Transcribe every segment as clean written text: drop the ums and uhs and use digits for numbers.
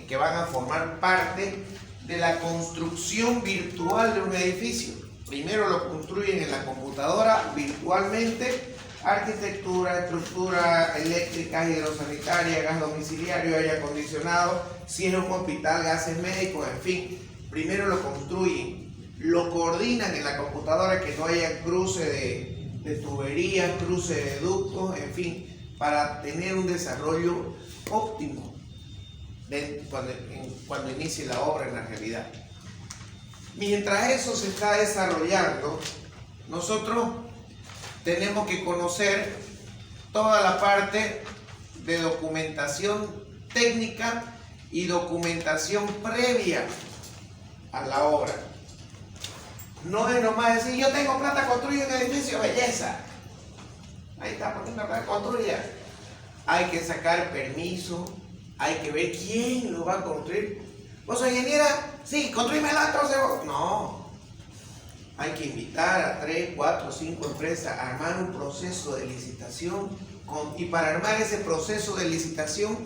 que van a formar parte de la construcción virtual de un edificio. Primero lo construyen en la computadora virtualmente, arquitectura, estructura eléctrica, hidrosanitaria, gas domiciliario, aire acondicionado, si es un hospital, gases médicos, en fin. Primero lo construyen, lo coordinan en la computadora, que no haya cruce de tuberías, cruce de ductos, en fin, para tener un desarrollo óptimo cuando inicie la obra en la realidad. Mientras eso se está desarrollando, nosotros tenemos que conocer toda la parte de documentación técnica y documentación previa a la obra. No es nomás decir, yo tengo plata, construyo un edificio, belleza. Ahí está, porque una plata construya. Hay que sacar permiso, hay que ver quién lo va a construir. ¿Vos sos ingeniera? Sí, construímela entonces. No. Hay que invitar a 3, 4, 5 empresas a armar un proceso de licitación. Y para armar ese proceso de licitación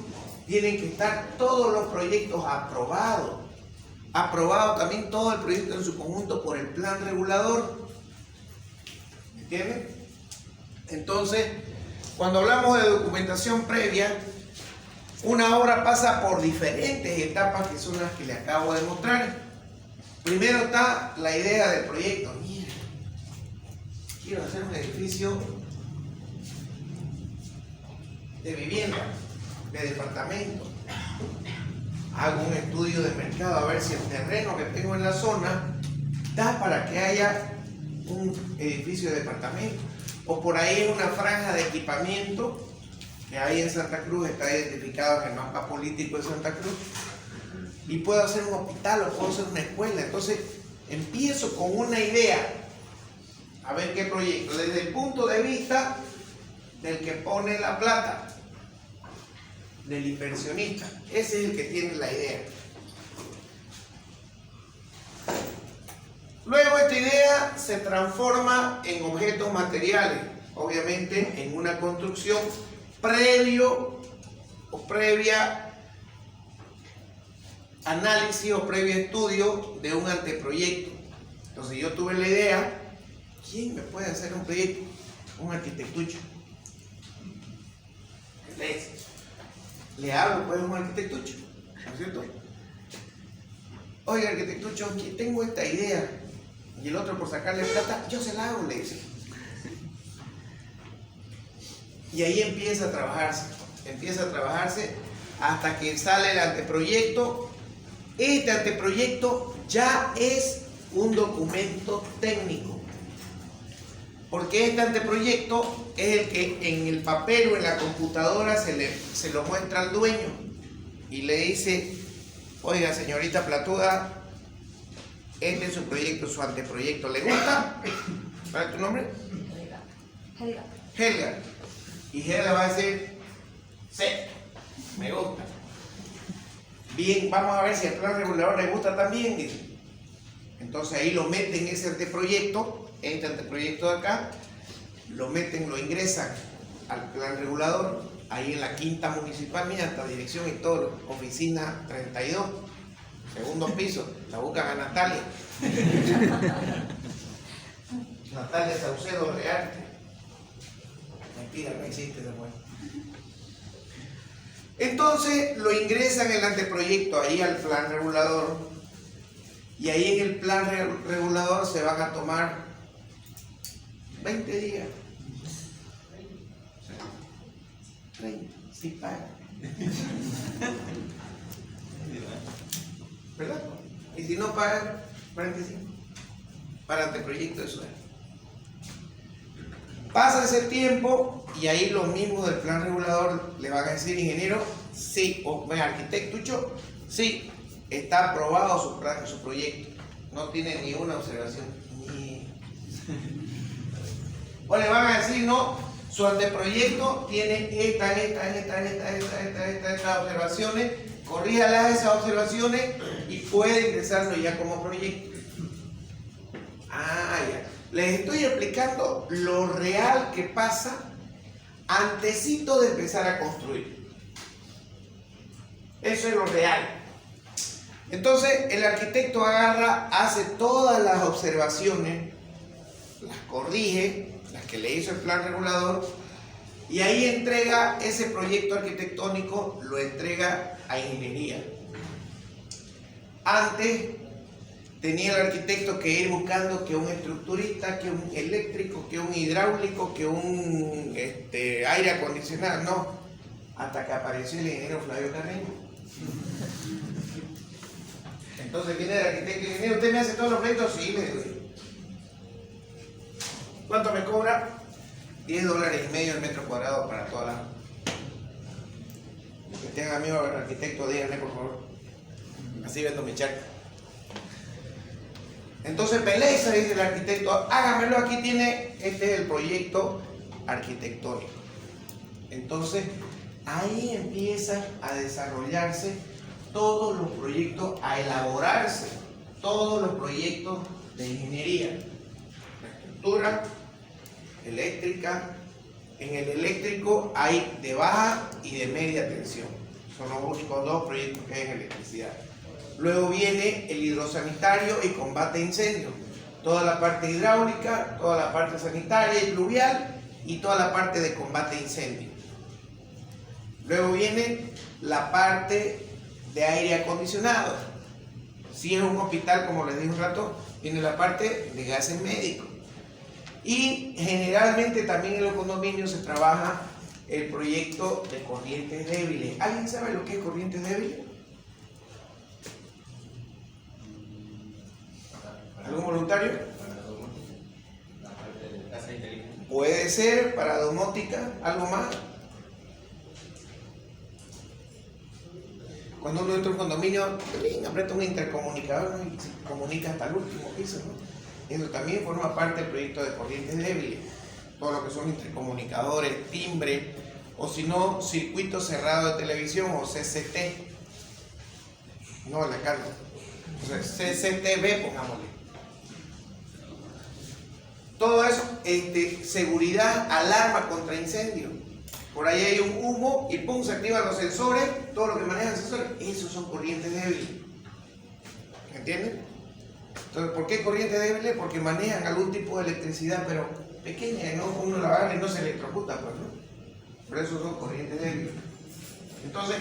tienen que estar todos los proyectos aprobados. Aprobado también todo el proyecto en su conjunto por el plan regulador. ¿Entienden? Entonces, cuando hablamos de documentación previa, una obra pasa por diferentes etapas que son las que le acabo de mostrar. Primero está la idea del proyecto. Mira, quiero hacer un edificio de vivienda, de departamento. Hago un estudio de mercado a ver si el terreno que tengo en la zona da para que haya un edificio de departamento. O por ahí es una franja de equipamiento que hay en Santa Cruz, está identificado en el mapa político de Santa Cruz. Y puedo hacer un hospital o puedo hacer una escuela. Entonces empiezo con una idea, a ver qué proyecto, desde el punto de vista del que pone la plata, del inversionista. Ese es el que tiene la idea. Luego esta idea se transforma en objetos materiales, obviamente en una construcción previa análisis o previo estudio de un anteproyecto. Entonces yo tuve la idea, ¿quién me puede hacer un proyecto? Un arquitectucho. Le hablo pues a un arquitectucho, ¿no es cierto? Oiga, arquitectucho, tengo esta idea. Y el otro, por sacarle plata, yo se la hago, le dice. Y ahí empieza a trabajarse hasta que sale el anteproyecto. Este anteproyecto ya es un documento técnico, porque este anteproyecto es el que en el papel o en la computadora se lo muestra al dueño y le dice, oiga, señorita Platuda, este es su proyecto, su anteproyecto, ¿le gusta? ¿Cuál es tu nombre? Helga. Helga. Y Helga va a decir, sí, me gusta. Bien, vamos a ver si al plan regulador le gusta también. Dice. Entonces ahí lo meten ese anteproyecto, este anteproyecto de acá, lo ingresan al plan regulador, ahí en la quinta municipal, mira, hasta dirección y todo, oficina 32, segundo piso, la buscan a Natalia. Natalia Saucedo Rearte. Mentira, no existe esa mujer. Entonces lo ingresan el anteproyecto ahí al plan regulador y ahí en el plan regulador se van a tomar 20 días. 30, si pagan. ¿Verdad? Y si no pagan, 45. Para anteproyecto de suelo. Pasa ese tiempo y ahí los mismos del plan regulador le van a decir, ingeniero, sí, o arquitectucho, sí, está aprobado su proyecto, no tiene ni una observación. O le van a decir, no, su anteproyecto tiene estas observaciones, corríjalas esas observaciones y puede ingresarlo ya como proyecto. Ah, ya. Les estoy explicando lo real que pasa antesito de empezar a construir. Eso es lo real. Entonces el arquitecto agarra, hace todas las observaciones, las corrige, las que le hizo el plan regulador, y ahí entrega ese proyecto arquitectónico, lo entrega a ingeniería. Antes tenía el arquitecto que ir buscando que un estructurista, que un eléctrico, que un hidráulico, que un aire acondicionado, no, hasta que apareció el ingeniero Flavio Carreño. Entonces viene el arquitecto y ingeniero, ¿usted me hace todos los proyectos? Sí, le doy. ¿Cuánto me cobra? $10.50 el metro cuadrado para toda la... Los que tengan amigos al arquitecto, díganle por favor. Así vendo mi charca. Entonces Peleza, dice el arquitecto, hágamelo, aquí tiene, este es el proyecto arquitectónico. Entonces ahí empiezan a desarrollarse todos los proyectos, a elaborarse todos los proyectos de ingeniería. La estructura eléctrica, en el eléctrico hay de baja y de media tensión. Son los únicos dos proyectos que hay en electricidad. Luego viene el hidrosanitario y combate a incendios. Toda la parte hidráulica, toda la parte sanitaria y pluvial y toda la parte de combate a incendios. Luego viene la parte de aire acondicionado. Si es un hospital, como les dije un rato, viene la parte de gases médicos. Y generalmente también en los condominios se trabaja el proyecto de corrientes débiles. ¿Alguien sabe lo que es corrientes débiles? ¿Algún voluntario? Puede ser para domótica, algo más. Cuando uno entra a un condominio, aprieta un intercomunicador, ¿no? Y se comunica hasta el último piso, ¿no? Eso también forma parte del proyecto de corrientes débiles. Todo lo que son intercomunicadores, timbre, o si no, circuito cerrado de televisión o CCT. No, la carga. O sea, CCTV, pongámosle. Todo eso, seguridad, alarma contra incendio. Por ahí hay un humo y pum, se activan los sensores, todo lo que manejan sensores, esos son corrientes débiles. ¿Entienden? Entonces, ¿por qué corrientes débiles? Porque manejan algún tipo de electricidad, pero pequeña, ¿no? Uno la agarra y no se electrocuta, pues, ¿no? Por eso son corrientes débiles. Entonces,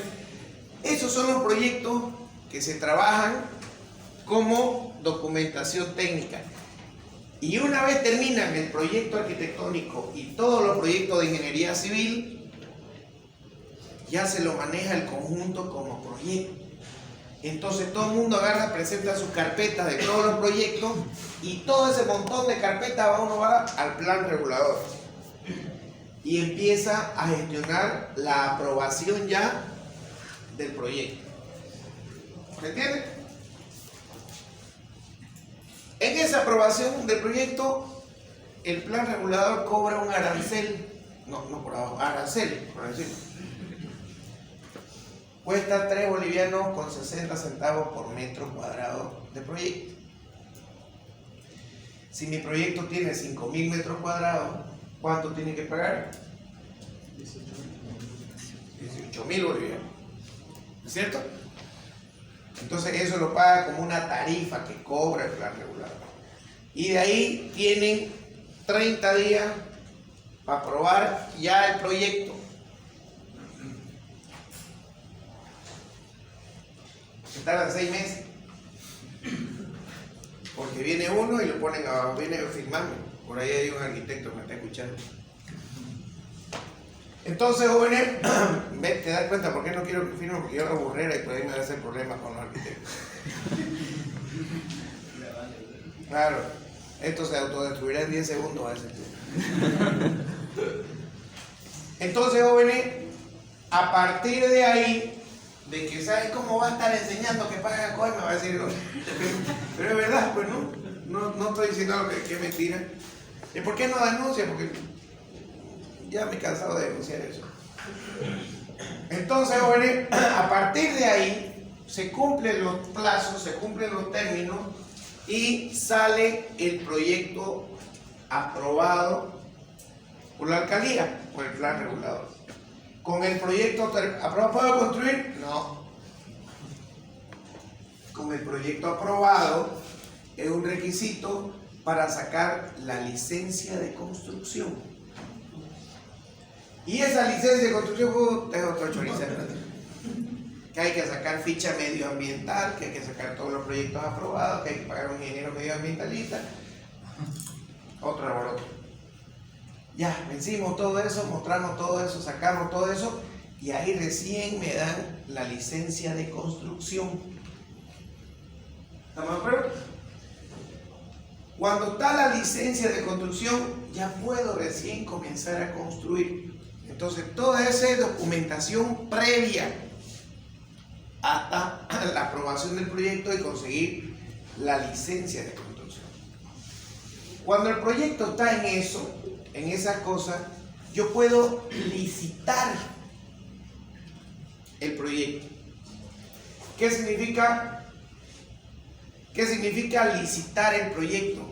esos son los proyectos que se trabajan como documentación técnica. Y una vez terminan el proyecto arquitectónico y todos los proyectos de ingeniería civil, ya se lo maneja el conjunto como proyecto. Entonces todo el mundo agarra, presenta sus carpetas de todos los proyectos y todo ese montón de carpetas uno va al plan regulador y empieza a gestionar la aprobación ya del proyecto. ¿Me entiendes? En esa aprobación del proyecto, el plan regulador cobra un arancel, no por abajo, arancel, por decirlo. Cuesta 3 bolivianos con 60 centavos por metro cuadrado de proyecto. Si mi proyecto tiene 5.000 metros cuadrados, ¿cuánto tiene que pagar? 18.000 bolivianos. ¿Es cierto? Entonces eso lo paga como una tarifa que cobra el plan regulador. Y de ahí tienen 30 días para aprobar ya el proyecto. Se tardan 6 meses. Porque viene uno y lo ponen abajo, viene firmando. Por ahí hay un arquitecto que me está escuchando. Entonces, jóvenes, te das cuenta por qué no quiero que firmen, porque yo hago burrera y por ahí me va a hacer problemas con los arquitectos. Claro, esto se autodestruirá en 10 segundos a ese tiempo. Entonces, jóvenes, a partir de ahí, de que sabes cómo va a estar enseñando que paga COE, me va a decir, pero es verdad, pues no estoy diciendo algo que es mentira. ¿Y por qué no denuncia? Porque ya me he cansado de denunciar eso. Entonces, jóvenes, a partir de ahí se cumplen los plazos, se cumplen los términos y sale el proyecto aprobado por la alcaldía, por el plan regulador. Con el proyecto aprobado, ¿puedo construir? No. Con con el proyecto aprobado es un requisito para sacar la licencia de construcción. Y esa licencia de construcción es otro chorizo, que hay que sacar ficha medioambiental, que hay que sacar todos los proyectos aprobados, que hay que pagar a un ingeniero medioambientalista, otro alboroto. Ya, vencimos todo eso, mostramos todo eso, sacamos todo eso, y ahí recién me dan la licencia de construcción. ¿Estamos de acuerdo? Cuando está la licencia de construcción, ya puedo recién comenzar a construir. Entonces, toda esa documentación previa hasta la aprobación del proyecto y conseguir la licencia de construcción. Cuando el proyecto está en eso, en esas cosas, yo puedo licitar el proyecto. ¿Qué significa licitar el proyecto?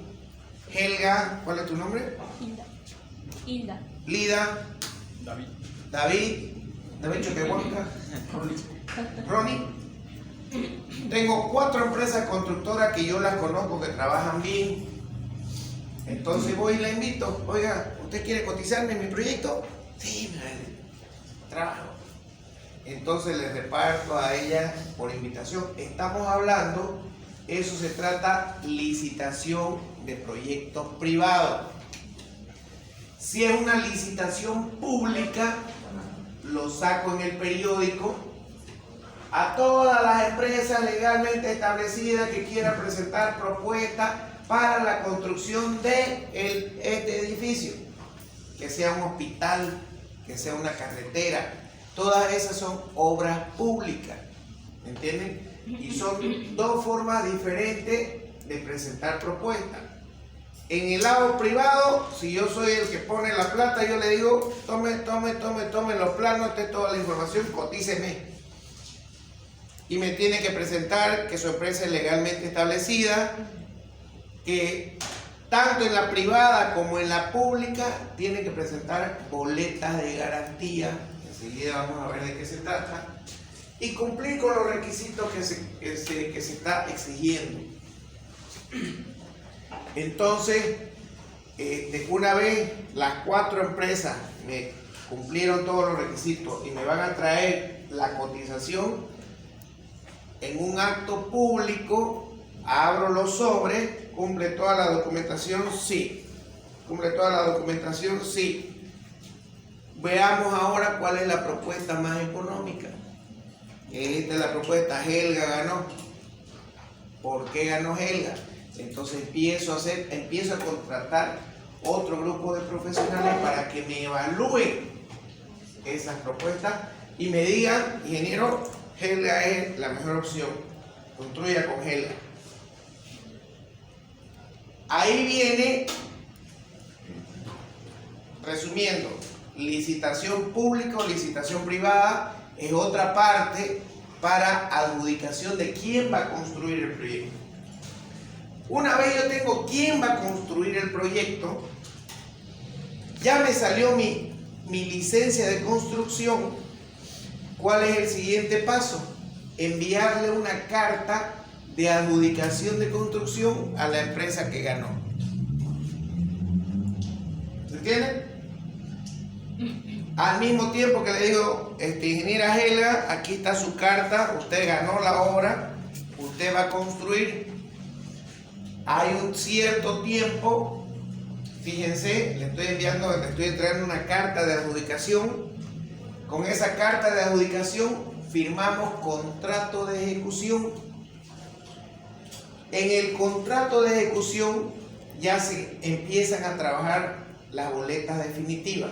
Helga, ¿cuál es tu nombre? Hilda. Lida. David Choquehuanca. Ronnie. Tengo 4 empresas constructoras que yo las conozco, que trabajan bien. Entonces voy y la invito. Oiga, ¿usted quiere cotizarme en mi proyecto? Sí, trabajo. Entonces les reparto a ella por invitación. Estamos hablando, eso se trata licitación de proyectos privados. Si es una licitación pública, lo saco en el periódico a todas las empresas legalmente establecidas que quieran presentar propuestas para la construcción de este edificio, que sea un hospital, que sea una carretera. Todas esas son obras públicas, ¿entienden? Y son 2 formas diferentes de presentar propuestas. En el lado privado, si yo soy el que pone la plata, yo le digo, tome los planos, esta es toda la información, cotíceme. Y me tiene que presentar que su empresa es legalmente establecida, que tanto en la privada como en la pública tiene que presentar boletas de garantía. Enseguida vamos a ver de qué se trata. Y cumplir con los requisitos que se está exigiendo. Entonces, una vez las 4 empresas me cumplieron todos los requisitos y me van a traer la cotización en un acto público, abro los sobres, cumple toda la documentación, sí. Cumple toda la documentación, sí. Veamos ahora cuál es la propuesta más económica. Esta es la propuesta, Helga ganó. ¿Por qué ganó Helga? Entonces empiezo a contratar otro grupo de profesionales para que me evalúen esas propuestas y me digan, ingeniero, Helga es la mejor opción, construya con Helga. Ahí viene, resumiendo, licitación pública o licitación privada es otra parte para adjudicación de quién va a construir el proyecto. Una vez yo tengo quién va a construir el proyecto, ya me salió mi licencia de construcción. ¿Cuál es el siguiente paso? Enviarle una carta de adjudicación de construcción a la empresa que ganó. ¿Se entiende? Al mismo tiempo que le digo, ingeniera Helga, aquí está su carta, usted ganó la obra, usted va a construir. Hay un cierto tiempo, fíjense, le estoy entregando una carta de adjudicación. Con esa carta de adjudicación firmamos contrato de ejecución. En el contrato de ejecución ya se empiezan a trabajar las boletas definitivas.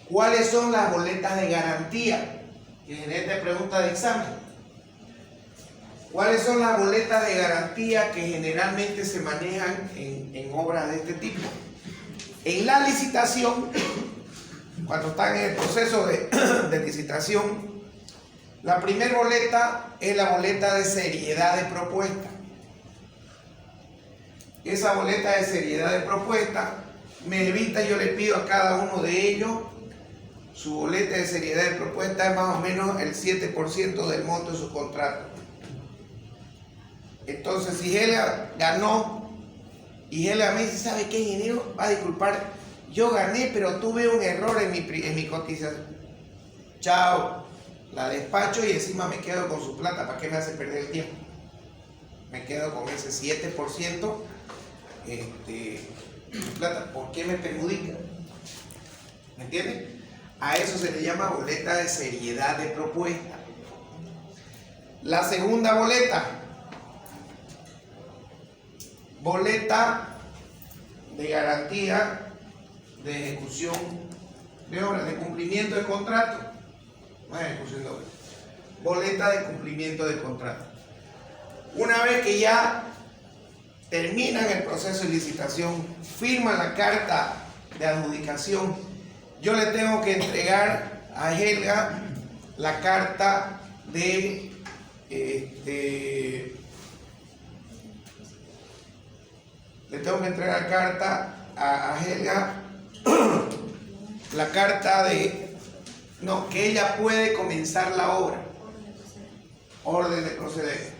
¿Cuáles son las boletas de garantía? Que en esta pregunta de examen. ¿Cuáles son las boletas de garantía que generalmente se manejan en obras de este tipo? En la licitación, cuando están en el proceso de licitación, la primera boleta es la boleta de seriedad de propuesta. Esa boleta de seriedad de propuesta me evita, yo le pido a cada uno de ellos, su boleta de seriedad de propuesta es más o menos el 7% del monto de su contrato. Entonces, si Helga ganó y Helga me dice, ¿sabe qué, ingeniero? Va a disculpar, yo gané, pero tuve un error en mi cotización. Chao, la despacho y encima me quedo con su plata. ¿Para qué me hace perder el tiempo? Me quedo con ese 7% plata. ¿Por qué me perjudica? ¿Me entienden? A eso se le llama boleta de seriedad de propuesta. La segunda boleta, boleta de garantía de ejecución de obra, de cumplimiento de contrato. No es ejecución de obra, boleta de cumplimiento de contrato. Una vez que ya terminan el proceso de licitación, firman la carta de adjudicación, yo le tengo que entregar a Helga la carta de le tengo que entregar carta a Helga la carta de que ella puede comenzar la obra, orden de proceder.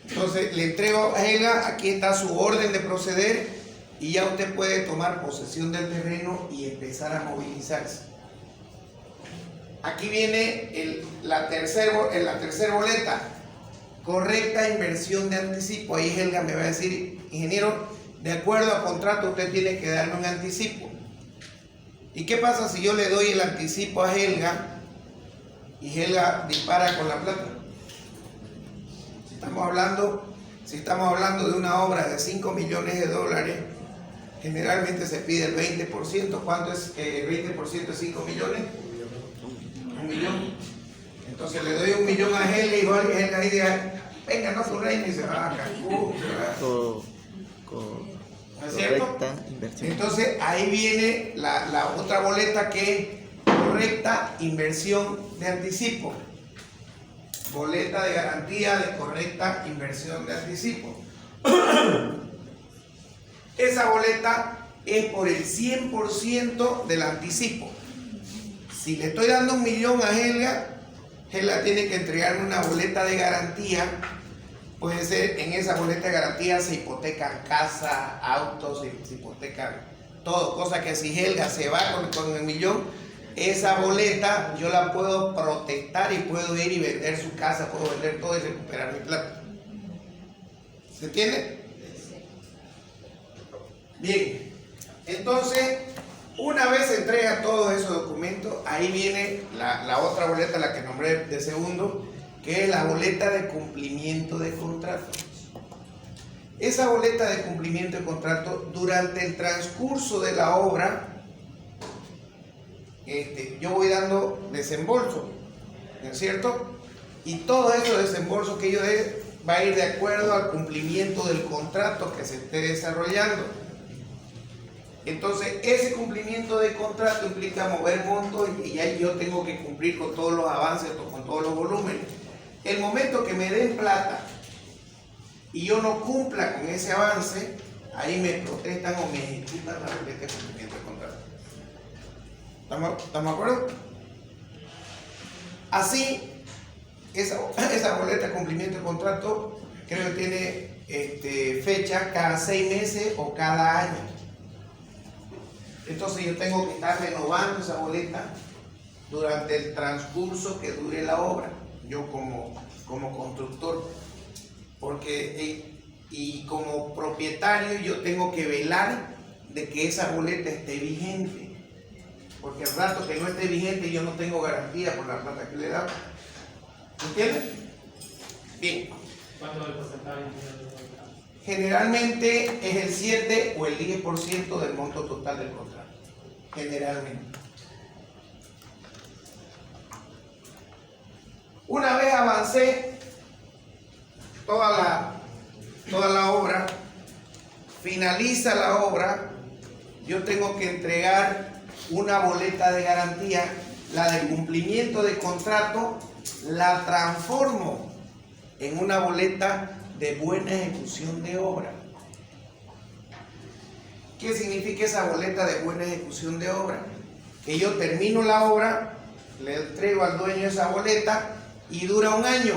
Entonces le entrego a Helga, aquí está su orden de proceder y ya usted puede tomar posesión del terreno y empezar a movilizarse. Aquí viene la tercera boleta, correcta inversión de anticipo. Ahí Helga me va a decir, ingeniero, de acuerdo al contrato usted tiene que darme un anticipo. ¿Y qué pasa si yo le doy el anticipo a Helga y Helga dispara con la plata? Si estamos hablando de una obra de 5 millones de dólares, generalmente se pide el 20%. ¿Cuánto es el 20% de 5 millones? 1 millón. Entonces le doy 1 millón a Helga y Helga dice, venga, no su reina, y se va a Cancún. ¿No es cierto? Entonces ahí viene la otra boleta, que es correcta inversión de anticipo. Boleta de garantía de correcta inversión de anticipo. Esa boleta es por el 100% del anticipo. Si le estoy dando 1 millón a Helga, Helga tiene que entregarme una boleta de garantía. Puede ser, en esa boleta de garantía se hipotecan casa, autos, se hipotecan todo, cosa que si Helga se va con el 1 millón, esa boleta yo la puedo protestar y puedo ir y vender su casa, puedo vender todo y recuperar mi plata. ¿Se entiende? Bien, entonces, una vez se entrega todos esos documentos, ahí viene la otra boleta, la que nombré de segundo, que es la boleta de cumplimiento de contrato. Esa boleta de cumplimiento de contrato, durante el transcurso de la obra, yo voy dando desembolso, ¿no es cierto? Y todo eso desembolso que yo dé va a ir de acuerdo al cumplimiento del contrato que se esté desarrollando. Entonces, ese cumplimiento de contrato implica mover montos y ahí yo tengo que cumplir con todos los avances, con todos los volúmenes. El momento que me den plata y yo no cumpla con ese avance, ahí me protestan o me ejecutan la boleta de cumplimiento de contrato. ¿Estamos de acuerdo? Así, esa boleta de cumplimiento de contrato creo que tiene fecha cada 6 meses o cada año. Entonces yo tengo que estar renovando esa boleta durante el transcurso que dure la obra, yo como constructor, porque y como propietario yo tengo que velar de que esa boleta esté vigente, porque el rato que no esté vigente yo no tengo garantía por la plata que le he dado. ¿Entiendes? Bien. ¿Cuánto es el porcentaje? Generalmente es el 7 o el 10% del monto total del contrato. Generalmente. Una vez avancé toda la obra, finaliza la obra, yo tengo que entregar una boleta de garantía, la del cumplimiento de contrato, la transformo en una boleta de buena ejecución de obra. ¿Qué significa esa boleta de buena ejecución de obra? Que yo termino la obra, le entrego al dueño esa boleta y dura 1 año.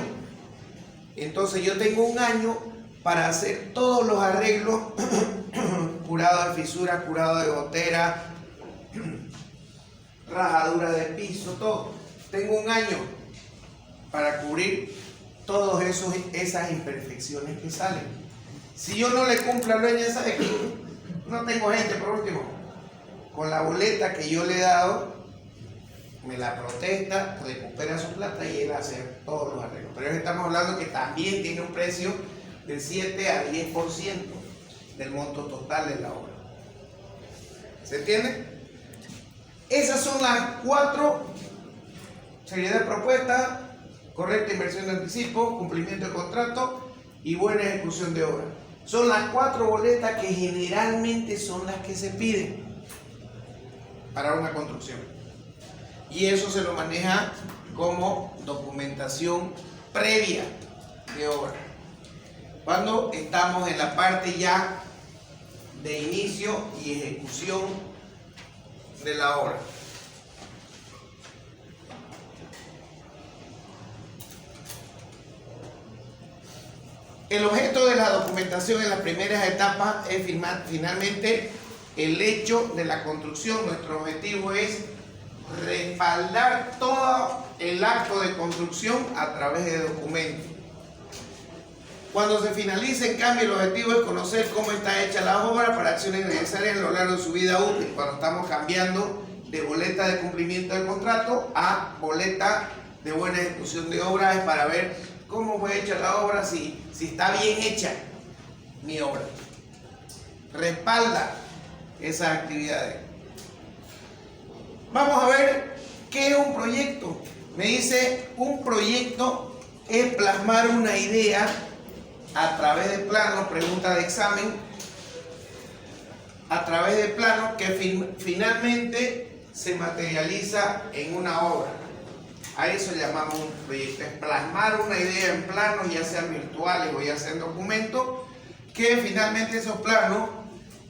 Entonces yo tengo un año para hacer todos los arreglos, curado de fisuras, curado de gotera, rajadura de piso, todo. Tengo un año para cubrir todas esas imperfecciones que salen. Si yo no le cumplo al dueño, ¿sabe qué? No tengo gente, por último. Con la boleta que yo le he dado, me la protesta, recupera su plata y él hace todos los arreglos. Pero estamos hablando que también tiene un precio del 7 a 10% del monto total de la obra. ¿Se entiende? Esas son las 4: seriedad de propuesta, correcta inversión de anticipo, cumplimiento de contrato y buena ejecución de obra. Son las 4 boletas que generalmente son las que se piden para una construcción. Y eso se lo maneja como documentación previa de obra. Cuando estamos en la parte ya de inicio y ejecución de la obra. El objeto de la documentación en las primeras etapas es finalmente el hecho de la construcción. Nuestro objetivo es respaldar todo el acto de construcción a través de documentos. Cuando se finalice, en cambio, el objetivo es conocer cómo está hecha la obra para acciones necesarias a lo largo de su vida útil. Cuando estamos cambiando de boleta de cumplimiento del contrato a boleta de buena ejecución de obra, es para ver cómo fue hecha la obra, si está bien hecha mi obra. Respalda esas actividades. Vamos a ver qué es un proyecto. Me dice, un proyecto es plasmar una idea a través de planos, pregunta de examen, a través de planos que finalmente se materializa en una obra. A eso llamamos un proyecto, es plasmar una idea en planos, ya sean virtuales o ya sean documentos, que finalmente esos planos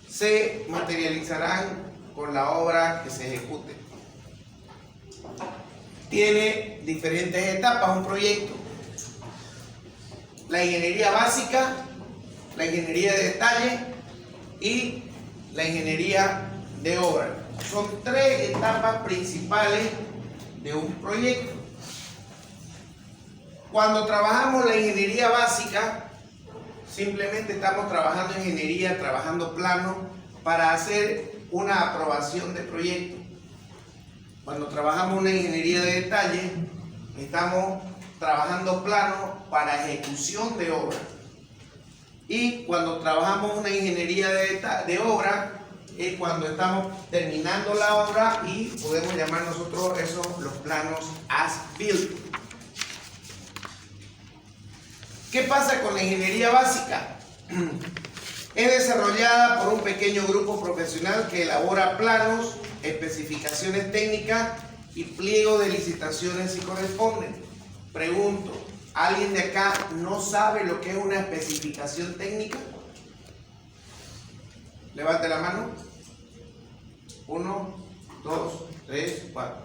se materializarán con la obra que se ejecute. Tiene diferentes etapas un proyecto: la ingeniería básica, la ingeniería de detalle y la ingeniería de obra. Son 3 etapas principales de un proyecto. Cuando trabajamos la ingeniería básica, simplemente estamos trabajando ingeniería, trabajando planos para hacer una aprobación de proyecto. Cuando trabajamos una ingeniería de detalle, estamos trabajando planos para ejecución de obra. Y cuando trabajamos una ingeniería de obra, es cuando estamos terminando la obra y podemos llamar nosotros esos los planos as-built. ¿Qué pasa con la ingeniería básica? Es desarrollada por un pequeño grupo profesional que elabora planos, especificaciones técnicas y pliegos de licitaciones si corresponden. Pregunto, ¿alguien de acá no sabe lo que es una especificación técnica? Levante la mano. 1, 2, 3, 4.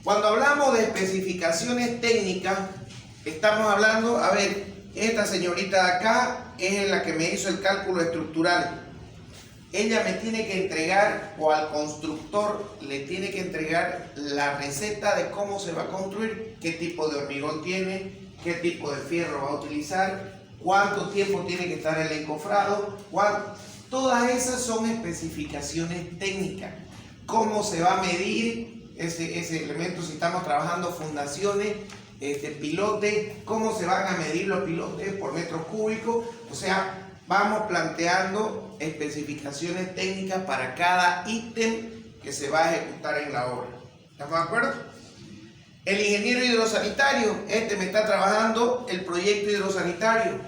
Cuando hablamos de especificaciones técnicas, estamos hablando, a ver, esta señorita de acá es la que me hizo el cálculo estructural. Ella me tiene que entregar, o al constructor le tiene que entregar la receta de cómo se va a construir, qué tipo de hormigón tiene, qué tipo de fierro va a utilizar, cuánto tiempo tiene que estar el encofrado, todas esas son especificaciones técnicas. Cómo se va a medir ese elemento, si estamos trabajando fundaciones, pilotes, cómo se van a medir los pilotes por metro cúbico. O sea, vamos planteando especificaciones técnicas para cada ítem que se va a ejecutar en la obra. ¿Estamos de acuerdo? El ingeniero hidrosanitario, me está trabajando el proyecto hidrosanitario.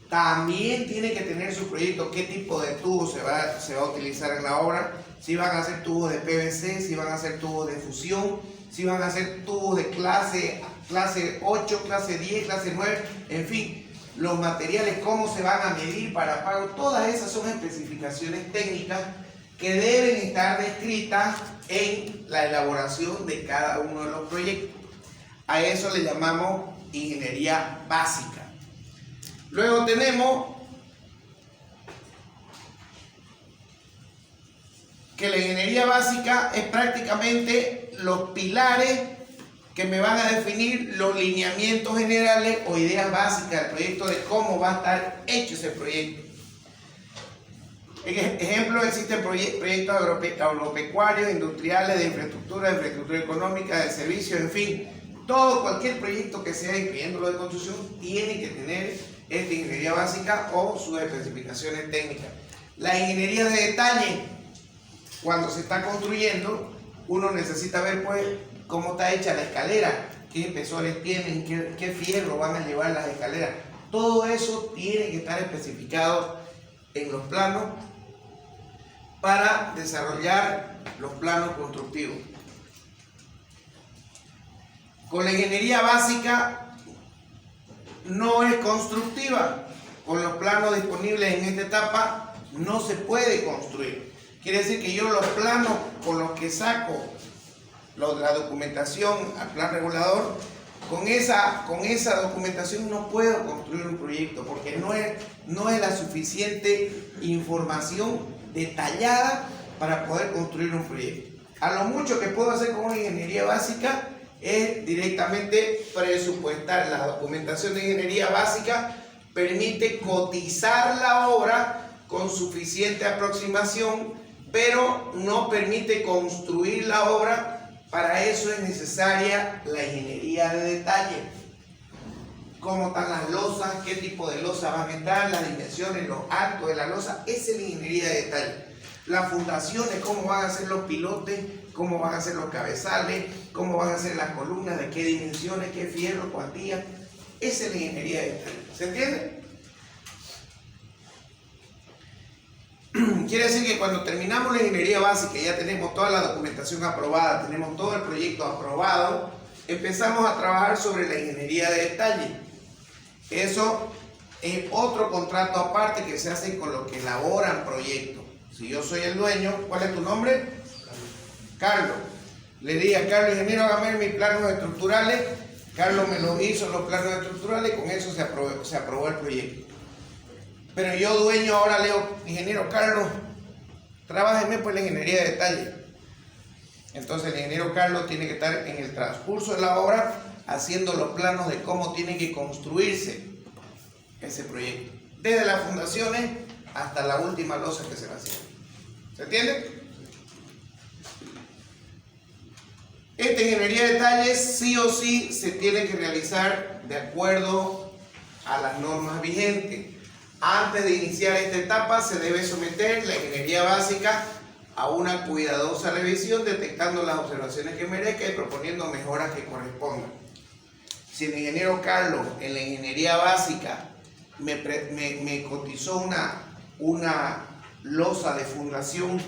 También tiene que tener su proyecto, qué tipo de tubos se va a utilizar en la obra, si van a ser tubos de PVC, si van a ser tubos de fusión, si van a ser tubos de clase 8, clase 10, clase 9, en fin, los materiales, cómo se van a medir para pago. Todas esas son especificaciones técnicas que deben estar descritas en la elaboración de cada uno de los proyectos. A eso le llamamos ingeniería básica. Luego tenemos que la ingeniería básica es prácticamente los pilares que me van a definir los lineamientos generales o ideas básicas del proyecto, de cómo va a estar hecho ese proyecto. Ejemplo, existen proyectos agropecuarios, industriales, de infraestructura económica, de servicios, en fin. Cualquier proyecto que sea, incluyendo lo de construcción, tiene que tener esta ingeniería básica o sus especificaciones técnicas. La ingeniería de detalle, cuando se está construyendo, uno necesita ver pues cómo está hecha la escalera, qué espesores tienen, qué fierro van a llevar las escaleras. Todo eso tiene que estar especificado en los planos para desarrollar los planos constructivos. Con la ingeniería básica no es constructiva. Con los planos disponibles en esta etapa no se puede construir. Quiere decir que yo los planos con los que saco la documentación al plan regulador, con esa documentación no puedo construir un proyecto, porque no es la suficiente información detallada para poder construir un proyecto. A lo mucho que puedo hacer con una ingeniería básica es directamente presupuestar. La documentación de ingeniería básica permite cotizar la obra con suficiente aproximación, pero no permite construir la obra. Para eso es necesaria la ingeniería de detalle. Cómo están las losas, qué tipo de losa van a entrar, las dimensiones, los altos de la losa. Esa es la ingeniería de detalle. Las fundaciones, cómo van a ser los pilotes, cómo van a ser los cabezales, cómo van a ser las columnas, de qué dimensiones, qué fierro, cuantía. Esa es la ingeniería de detalle. ¿Se entiende? Quiere decir que cuando terminamos la ingeniería básica, ya tenemos toda la documentación aprobada, tenemos todo el proyecto aprobado, empezamos a trabajar sobre la ingeniería de detalle. Eso es otro contrato aparte que se hace con los que elaboran proyectos. Si yo soy el dueño, ¿cuál es tu nombre? Carlos. Le dije a Carlos, ingeniero, hágame mis planos estructurales. Carlos me los hizo los planos estructurales y con eso se aprobó el proyecto. Pero yo, dueño, ahora le digo, ingeniero Carlos, trabájeme pues la ingeniería de detalle. Entonces el ingeniero Carlos tiene que estar en el transcurso de la obra haciendo los planos de cómo tiene que construirse ese proyecto, desde las fundaciones hasta la última losa que se va a hacer. ¿Se entiende? Esta ingeniería de detalle sí o sí se tiene que realizar de acuerdo a las normas vigentes. Antes de iniciar esta etapa se debe someter la ingeniería básica a una cuidadosa revisión, detectando las observaciones que merezca y proponiendo mejoras que correspondan. Si el ingeniero Carlos en la ingeniería básica me cotizó una losa de fundación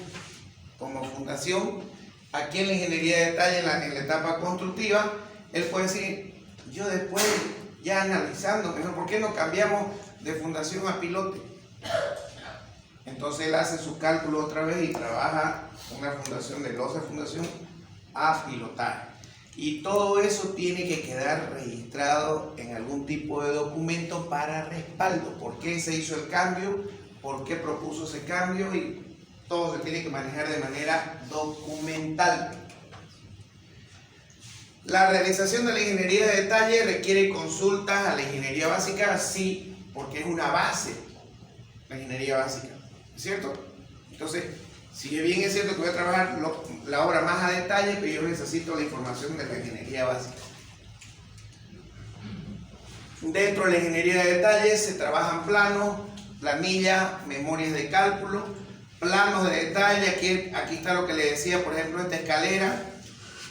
como fundación, aquí en la ingeniería de detalle, en la etapa constructiva, él puede decir, yo después, ya analizando, mejor, ¿por qué no cambiamos de fundación a pilote? Entonces él hace su cálculo otra vez y trabaja una fundación de losa de fundación a pilotaje. Y todo eso tiene que quedar registrado en algún tipo de documento para respaldo. ¿Por qué se hizo el cambio? ¿Por qué propuso ese cambio? Y todo se tiene que manejar de manera documental. La realización de la ingeniería de detalle requiere consultas a la ingeniería básica, sí, porque es una base, la ingeniería básica, ¿cierto? Entonces, si bien es cierto que voy a trabajar la obra más a detalle, pero yo necesito la información de la ingeniería básica. Dentro de la ingeniería de detalle se trabajan planos, planillas, memorias de cálculo, planos de detalle. Aquí está lo que le decía, por ejemplo, esta escalera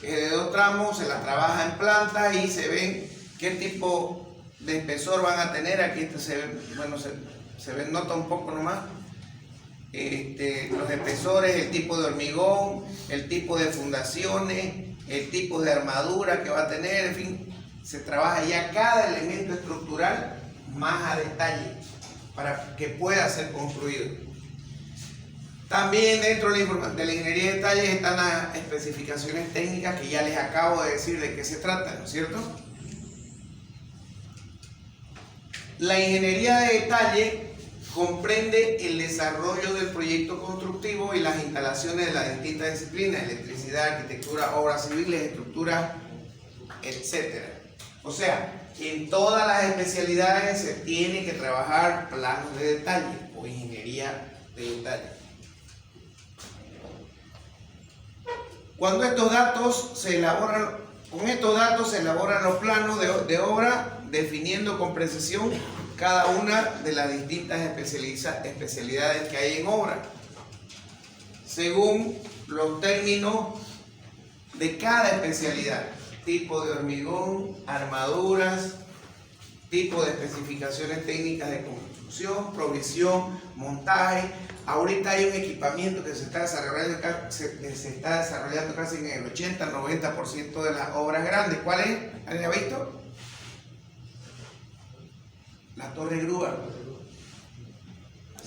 de 2 tramos, se la trabaja en planta y se ven qué tipo de espesor van a tener. Aquí se ve, bueno, se ve, nota un poco nomás los espesores, el tipo de hormigón, el tipo de fundaciones, el tipo de armadura que va a tener, en fin, se trabaja ya cada elemento estructural más a detalle para que pueda ser construido. También dentro de la ingeniería de detalles están las especificaciones técnicas que ya les acabo de decir de qué se trata, ¿no es cierto? La ingeniería de detalle comprende el desarrollo del proyecto constructivo y las instalaciones de las distintas disciplinas, electricidad, arquitectura, obras civiles, estructuras, etc. O sea, en todas las especialidades se tiene que trabajar planos de detalle o ingeniería de detalle. Cuando estos datos se elaboran, con estos datos se elaboran los planos de obra, definiendo con precisión cada una de las distintas especialidades que hay en obra, según los términos de cada especialidad: tipo de hormigón, armaduras, tipo de especificaciones técnicas de construcción, provisión, montaje. Ahorita hay un equipamiento que se está desarrollando casi en el 80-90% de las obras grandes. ¿Cuál es? ¿Alguien ha visto? La torre de grúa,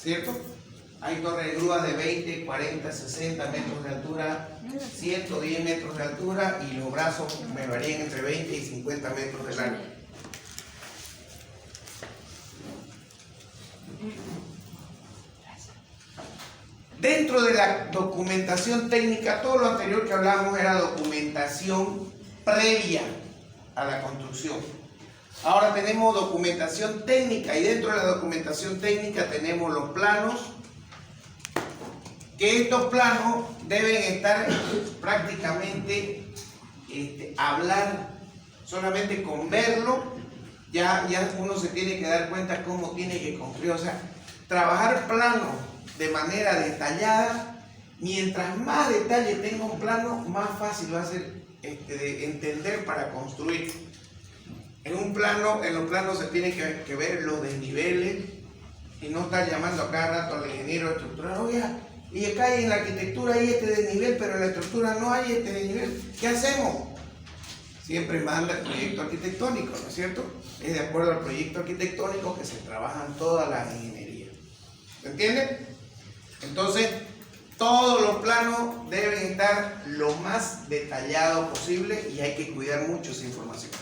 ¿cierto? Hay torres de grúa de 20, 40, 60 metros de altura, 110 metros de altura, y los brazos me varían entre 20 y 50 metros de largo. Dentro de la documentación técnica, todo lo anterior que hablamos era documentación previa a la construcción. Ahora tenemos documentación técnica, y dentro de la documentación técnica tenemos los planos, que estos planos deben estar prácticamente, hablar solamente con verlo, ya uno se tiene que dar cuenta cómo tiene que construir. O sea, trabajar planos de manera detallada, mientras más detalle tenga un plano, más fácil va a ser de entender para construir. En los planos se tiene que ver los desniveles, y no estar llamando a cada rato al ingeniero estructural: oiga, y acá en la arquitectura hay este desnivel, pero en la estructura no hay este desnivel, ¿qué hacemos? Siempre manda el proyecto arquitectónico, ¿no es cierto? Es de acuerdo al proyecto arquitectónico que se trabajan todas las ingenierías. ¿Se entiende? Entonces, todos los planos deben estar lo más detallado posible, y hay que cuidar mucho esa información.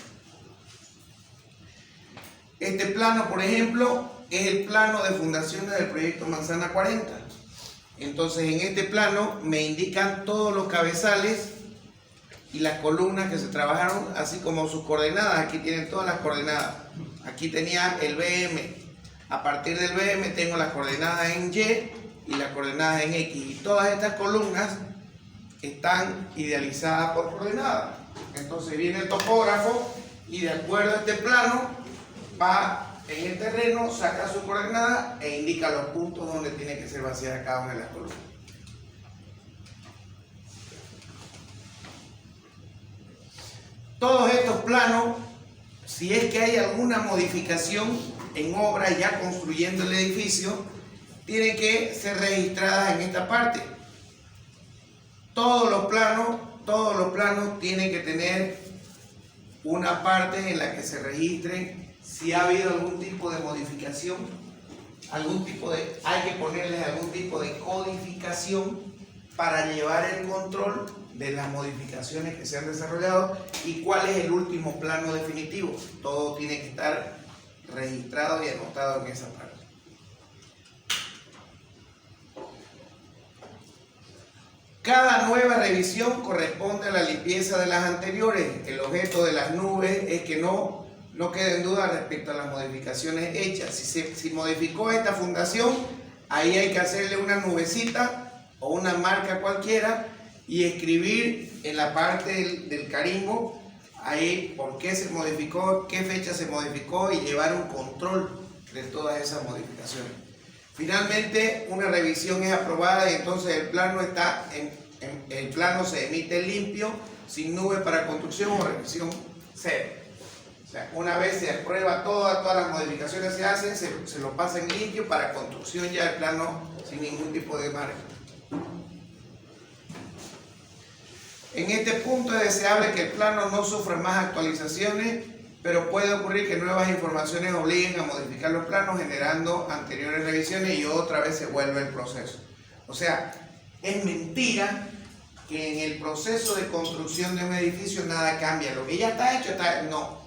Este plano, por ejemplo, es el plano de fundaciones del proyecto Manzana 40. Entonces, en este plano me indican todos los cabezales y las columnas que se trabajaron, así como sus coordenadas. Aquí tienen todas las coordenadas. Aquí tenía el BM. A partir del BM tengo las coordenadas en Y y las coordenadas en X. Y todas estas columnas están idealizadas por coordenadas. Entonces viene el topógrafo y, de acuerdo a este plano, va en el terreno, saca su coordenada e indica los puntos donde tiene que ser vaciada cada una de las columnas. Todos estos planos, si es que hay alguna modificación en obra ya construyendo el edificio, tienen que ser registradas en esta parte. Todos los planos tienen que tener una parte en la que se registren si ha habido algún tipo de modificación, hay que ponerles algún tipo de codificación para llevar el control de las modificaciones que se han desarrollado y cuál es el último plano definitivo. Todo tiene que estar registrado y anotado en esa parte. Cada nueva revisión corresponde a la limpieza de las anteriores. El objeto de las nubes es que no quede en duda respecto a las modificaciones hechas. Si modificó esta fundación, ahí hay que hacerle una nubecita o una marca cualquiera y escribir en la parte del carimbo ahí por qué se modificó, qué fecha se modificó, y llevar un control de todas esas modificaciones. Finalmente, una revisión es aprobada y entonces el plano se emite limpio, sin nube para construcción o revisión cero. O sea, una vez se aprueba todas las modificaciones que se hacen, se lo pasa en limpio para construcción, ya el plano sin ningún tipo de margen. En este punto es deseable que el plano no sufra más actualizaciones, pero puede ocurrir que nuevas informaciones obliguen a modificar los planos, generando anteriores revisiones y otra vez se vuelve el proceso. O sea, es mentira que en el proceso de construcción de un edificio nada cambia. Lo que ya está hecho, no.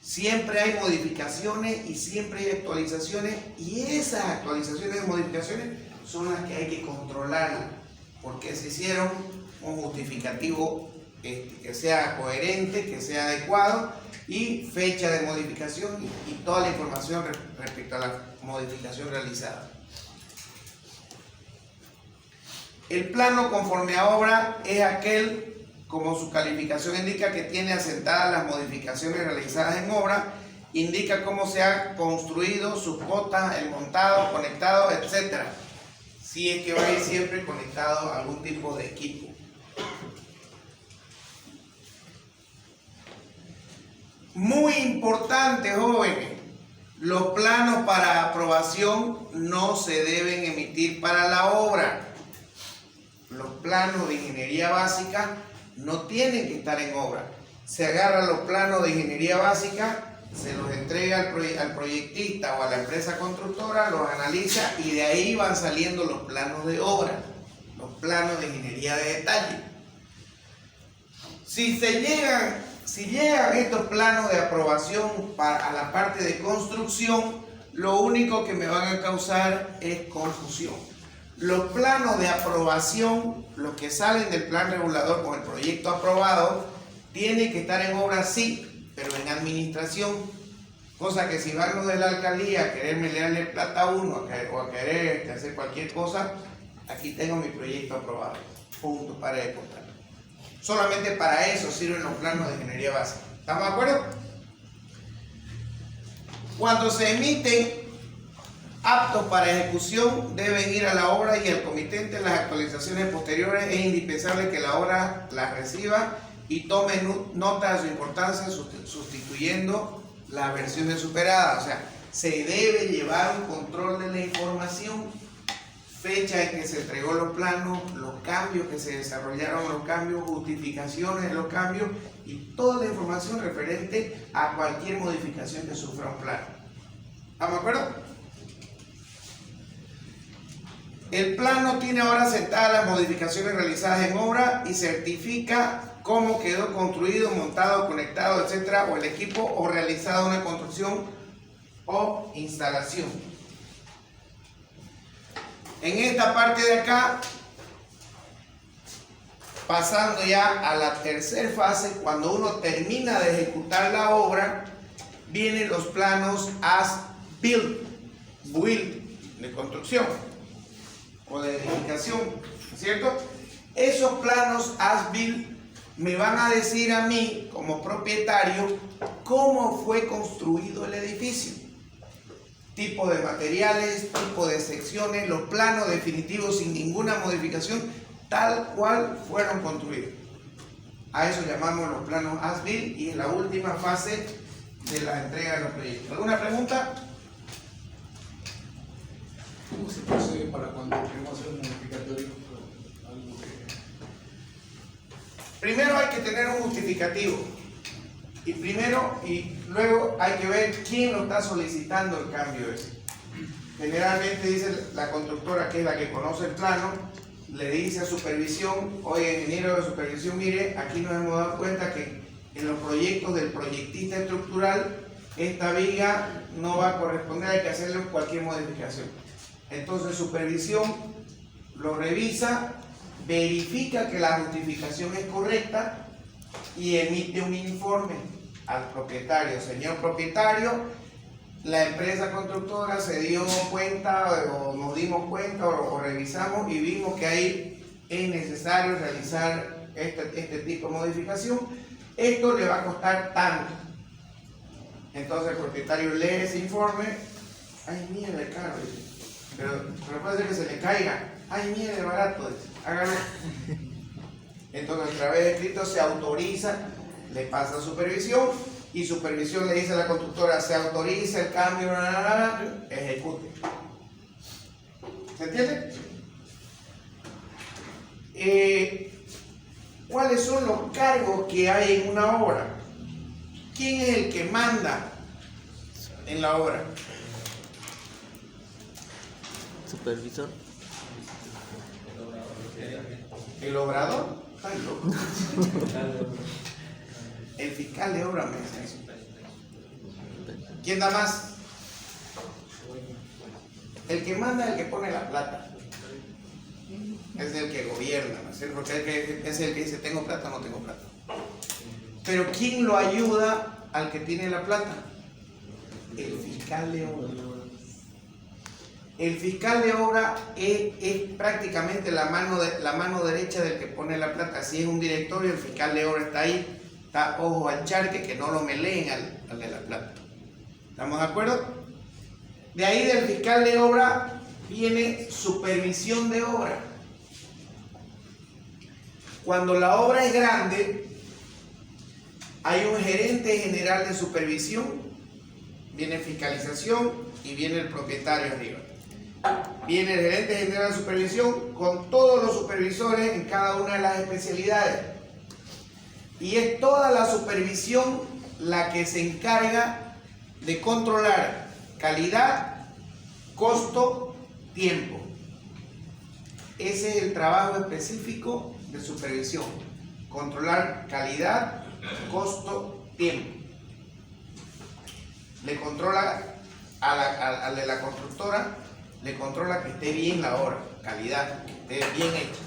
Siempre hay modificaciones y siempre hay actualizaciones, y esas actualizaciones y modificaciones son las que hay que controlar, porque se hicieron un justificativo que sea coherente, que sea adecuado, y fecha de modificación y toda la información respecto a la modificación realizada. El plano conforme a obra es aquel, como su calificación indica, que tiene asentadas las modificaciones realizadas en obra, indica cómo se ha construido, sus cotas, el montado, conectado, etc. Si es que va a ir siempre conectado a algún tipo de equipo. Muy importante, jóvenes, los planos para aprobación no se deben emitir para la obra. Los planos de ingeniería básica no tienen que estar en obra. Se agarra los planos de ingeniería básica, se los entrega al proyectista o a la empresa constructora, los analiza y de ahí van saliendo los planos de obra, los planos de ingeniería de detalle. Si llegan estos planos de aprobación a la parte de construcción, lo único que me van a causar es confusión. Los planos de aprobación, los que salen del plan regulador con el proyecto aprobado, tienen que estar en obra sí, pero en administración. Cosa que si van los de la alcaldía a querer darle plata a uno o a querer hacer cualquier cosa, aquí tengo mi proyecto aprobado. Punto, para de contar. Solamente para eso sirven los planos de ingeniería básica. ¿Estamos de acuerdo? Cuando se emiten aptos para ejecución, deben ir a la obra y el comitente. Las actualizaciones posteriores es indispensable que la obra las reciba y tome nota de su importancia, sustituyendo las versiones superadas. O sea, se debe llevar un control de la información, fecha en que se entregó los planos, los cambios que se desarrollaron, los cambios, justificaciones de los cambios y toda la información referente a cualquier modificación que sufra un plano. ¿Estamos de acuerdo? El plano tiene ahora sentadas las modificaciones realizadas en obra y certifica cómo quedó construido, montado, conectado, etcétera, o el equipo, o realizada una construcción o instalación. En esta parte de acá, pasando ya a la tercera fase, cuando uno termina de ejecutar la obra, vienen los planos as-built, de construcción o de edificación, ¿cierto? Esos planos as-built me van a decir a mí, como propietario, cómo fue construido el edificio. Tipo de materiales, tipo de secciones, los planos definitivos sin ninguna modificación, tal cual fueron construidos. A eso llamamos los planos as-built y es la última fase de la entrega de los proyectos. ¿Alguna pregunta? ¿Cómo se procede para cuando queremos hacer un modificatorio? Primero hay que tener un justificativo. Y luego hay que ver quién lo está solicitando el cambio ese. Generalmente dice la constructora, que es la que conoce el plano, le dice a supervisión: oye, ingeniero de supervisión, mire, aquí nos hemos dado cuenta que en los proyectos del proyectista estructural esta viga no va a corresponder, hay que hacerle cualquier modificación. Entonces supervisión lo revisa, verifica que la justificación es correcta y emite un informe al propietario. Señor propietario, la empresa constructora se dio cuenta o nos dimos cuenta o revisamos y vimos que ahí es necesario realizar este tipo de modificación. Esto le va a costar tanto. Entonces el propietario lee ese informe. Ay, mierda, caro. Pero puede ser que se le caiga. Ay, mierda, barato. Hágalo. Entonces, a través de escrito se autoriza, le pasa a supervisión y supervisión le dice a la constructora: se autoriza el cambio, ejecute. ¿Se entiende? ¿Cuáles son los cargos que hay en una obra? ¿Quién es el que manda en la obra? Supervisor. ¿El obrador? Ay, loco. El fiscal de obra me dice eso. ¿Quién da más? El que manda es el que pone la plata. Es el que gobierna, ¿no es cierto? Porque es el que dice, ¿tengo plata o no tengo plata? Pero ¿quién lo ayuda al que tiene la plata? El fiscal de obra. El fiscal de obra es prácticamente la mano derecha del que pone la plata. Si es un directorio, el fiscal de obra está ahí, está ojo al charque, que no lo meleen al de la plata. ¿Estamos de acuerdo? De ahí del fiscal de obra viene supervisión de obra. Cuando la obra es grande, hay un gerente general de supervisión, viene fiscalización y viene el propietario arriba. Viene el gerente general de supervisión con todos los supervisores en cada una de las especialidades. Y es toda la supervisión la que se encarga de controlar calidad, costo, tiempo. Ese es el trabajo específico de supervisión. Controlar calidad, costo, tiempo. Le controla al de la constructora, le controla que esté bien la obra, calidad, que esté bien hecha.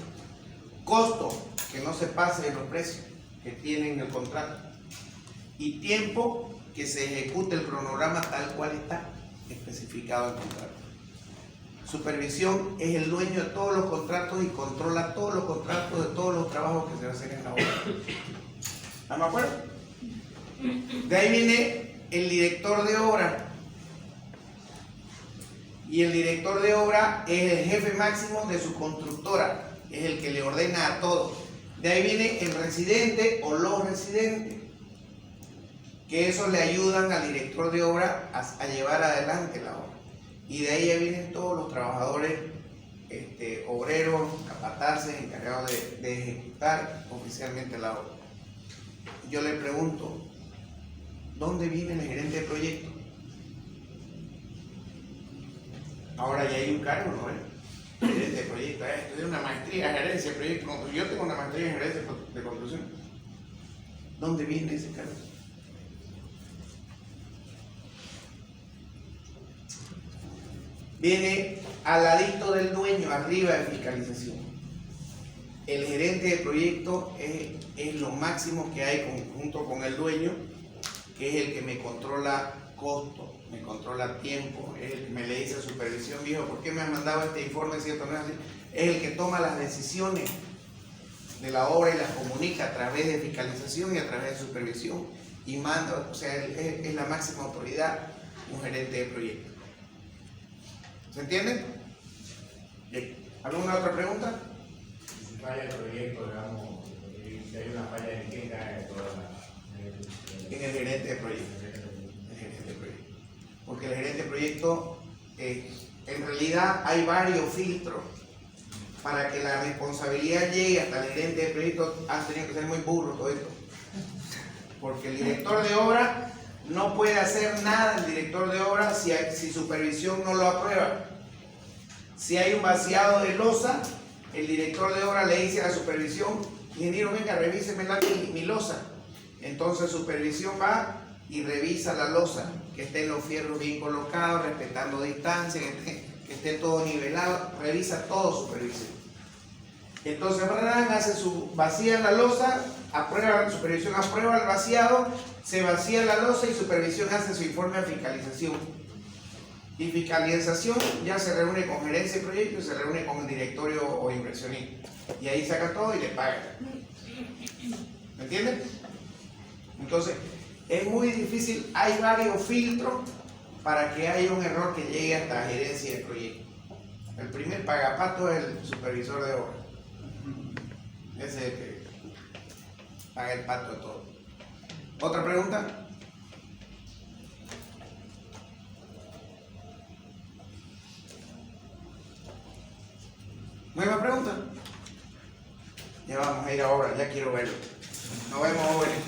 Costo, que no se pase de los precios que tienen el contrato. Y tiempo, que se ejecute el cronograma tal cual está especificado en el contrato. Supervisión es el dueño de todos los contratos y controla todos los contratos de todos los trabajos que se van a hacer en la obra. ¿Estamos de acuerdo? De ahí viene el director de obra. Y el director de obra es el jefe máximo de su constructora, es el que le ordena a todos. De ahí viene el residente o los residentes, que eso le ayudan al director de obra a llevar adelante la obra. Y de ahí ya vienen todos los trabajadores, obreros, capataces, encargados de ejecutar oficialmente la obra. Yo le pregunto, ¿dónde viene el gerente de proyecto? Ahora ya hay un cargo, ¿no? Gerente de proyecto, estudié una maestría en gerencia de proyecto. Yo tengo una maestría en gerencia de construcción. ¿Dónde viene ese cargo? Viene al ladito del dueño, arriba de fiscalización. El gerente de proyecto es lo máximo que hay junto con el dueño, que es el que me controla costo, me controla tiempo, es el que me le dice a supervisión, viejo, ¿por qué me han mandado este informe si esto no es así? Es el que toma las decisiones de la obra y las comunica a través de fiscalización y a través de supervisión y manda, o sea, es la máxima autoridad, un gerente de proyecto. ¿Se entiende? Bien. ¿Alguna otra pregunta? Si falla el proyecto, digamos, si hay una falla, ¿en quién cae toda En el gerente de proyecto. El gerente de proyecto. Porque el gerente de proyecto, en realidad hay varios filtros para que la responsabilidad llegue hasta el gerente de proyecto. Han tenido que ser muy burro todo esto. Porque el director de obra no puede hacer nada el director de obra si supervisión no lo aprueba. Si hay un vaciado de losa, el director de obra le dice a la supervisión, ingeniero, venga, revíseme mi losa. Entonces supervisión va y revisa la losa, que estén los fierros bien colocados, respetando distancia, que esté todo nivelado, revisa todo supervisión. Entonces vacía la losa, supervisión aprueba el vaciado, se vacía la losa y supervisión hace su informe de fiscalización. Y fiscalización ya se reúne con gerencia de proyecto y se reúne con el directorio o inversionista. Y ahí saca todo y le paga. ¿Me entienden? Entonces, es muy difícil, hay varios filtros para que haya un error que llegue hasta la gerencia de proyecto. El primer pagapato es el supervisor de obra. Ese es el que paga el pato de todo. ¿Otra pregunta? ¿Nueva pregunta? Ya vamos a ir ahora, ya quiero verlo. Nos vemos, jóvenes.